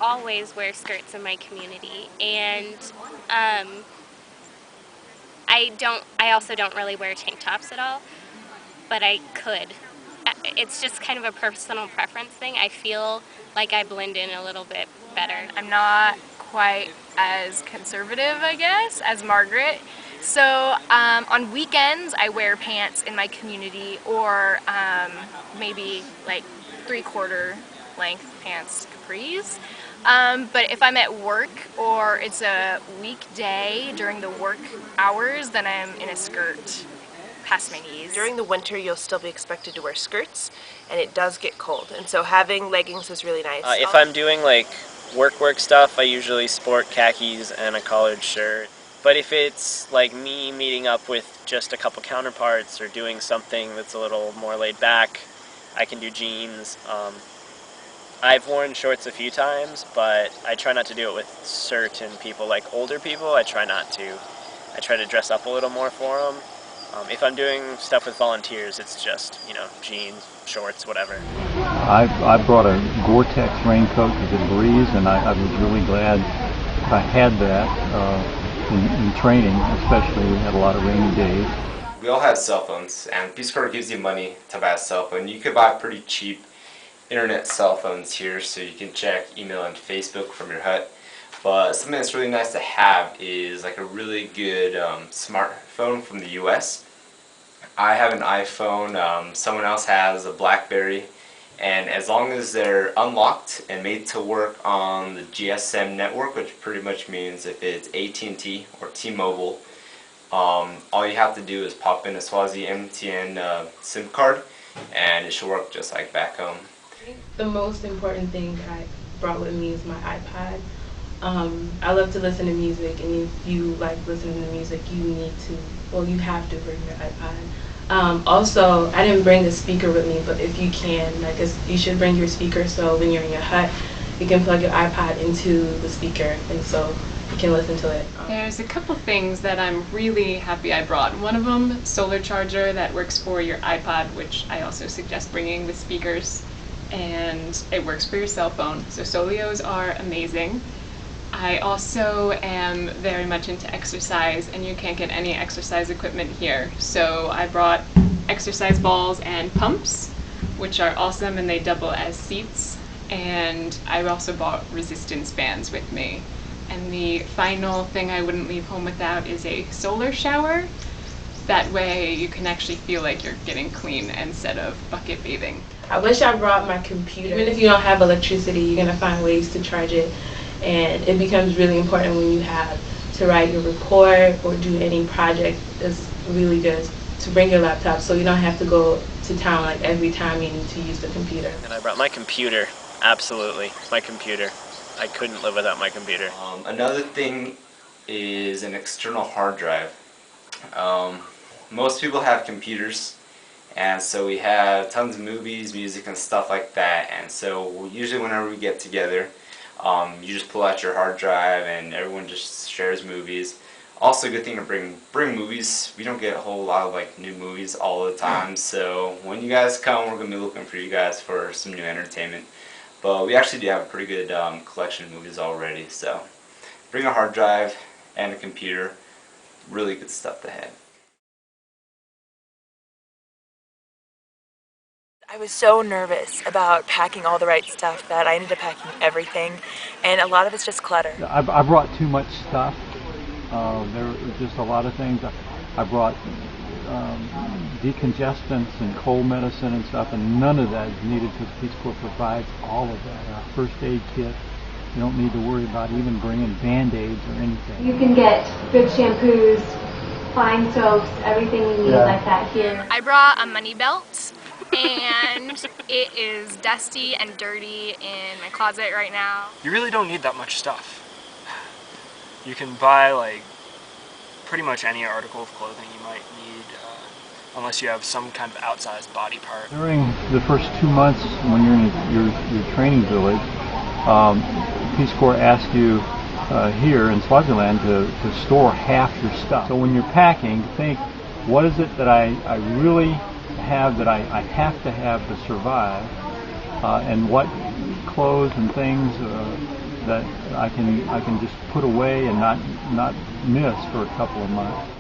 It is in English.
always wear skirts in my community, and um, I also don't really wear tank tops at all, but I could. It's just kind of a personal preference thing. I feel like I blend in a little bit better. I'm not quite as conservative, I guess, as Margaret. So on weekends, I wear pants in my community, or maybe like 3/4 length pants, capris. But if I'm at work or it's a weekday during the work hours, then I'm in a skirt past my knees. During the winter, you'll still be expected to wear skirts, and it does get cold, and so having leggings is really nice. If I'm doing like work stuff, I usually sport khakis and a collared shirt. But if it's like me meeting up with just a couple counterparts or doing something that's a little more laid back, I can do jeans. I've worn shorts a few times, but I try not to do it with certain people, like older people. I try not to. I try to dress up a little more for them. If I'm doing stuff with volunteers, it's just, jeans, shorts, whatever. I brought a Gore-Tex raincoat because it breeze, and I was really glad I had that in training, especially we had a lot of rainy days. We all have cell phones, and Peace Corps gives you money to buy a cell phone. You could buy pretty cheap internet cell phones here, so you can check email and Facebook from your hut. But something that's really nice to have is like a really good smartphone from the US. I have an iPhone, someone else has a BlackBerry, and as long as they're unlocked and made to work on the GSM network, which pretty much means if it's AT&T or T-Mobile, all you have to do is pop in a Swazi MTN SIM card, and it should work just like back home. The most important thing I brought with me is my iPod. I love to listen to music, and if you like listening to music, you have to bring your iPod. Also, I didn't bring a speaker with me, but if you can, you should bring your speaker, so when you're in your hut, you can plug your iPod into the speaker, and so you can listen to it. There's a couple things that I'm really happy I brought. One of them, solar charger that works for your iPod, which I also suggest bringing with speakers, and it works for your cell phone. So Solios are amazing. I also am very much into exercise, and you can't get any exercise equipment here. So I brought exercise balls and pumps, which are awesome, and they double as seats. And I also bought resistance bands with me. And the final thing I wouldn't leave home without is a solar shower. That way you can actually feel like you're getting clean instead of bucket bathing. I wish I brought my computer. Even if you don't have electricity, you're going to find ways to charge it. And it becomes really important when you have to write your report or do any project. It's really good to bring your laptop so you don't have to go to town like every time you need to use the computer. And I brought my computer, absolutely, my computer. I couldn't live without my computer. Another thing is an external hard drive. Most people have computers, and so we have tons of movies, music, and stuff like that. And so usually whenever we get together, you just pull out your hard drive and everyone just shares movies. Also, a good thing to bring movies. We don't get a whole lot of new movies all the time, so when you guys come, we're going to be looking for you guys for some new entertainment. But we actually do have a pretty good collection of movies already, so bring a hard drive and a computer. Really good stuff to have. I was so nervous about packing all the right stuff that I ended up packing everything, and a lot of it's just clutter. I brought too much stuff. There were just a lot of things. I brought decongestants and cold medicine and stuff, and none of that is needed because Peace Corps provides all of that. Our first aid kit, you don't need to worry about even bringing Band-Aids or anything. You can get good shampoos, fine soaps, everything you need like that here. I brought a money belt, and it is dusty and dirty in my closet right now. You really don't need that much stuff. You can buy pretty much any article of clothing you might need, unless you have some kind of outsized body part. During the first 2 months when you're in your training village, Peace Corps asks you here in Swaziland to store half your stuff. So when you're packing, think, what is it that I really have that I have to have to survive, and what clothes and things that I can just put away and not miss for a couple of months.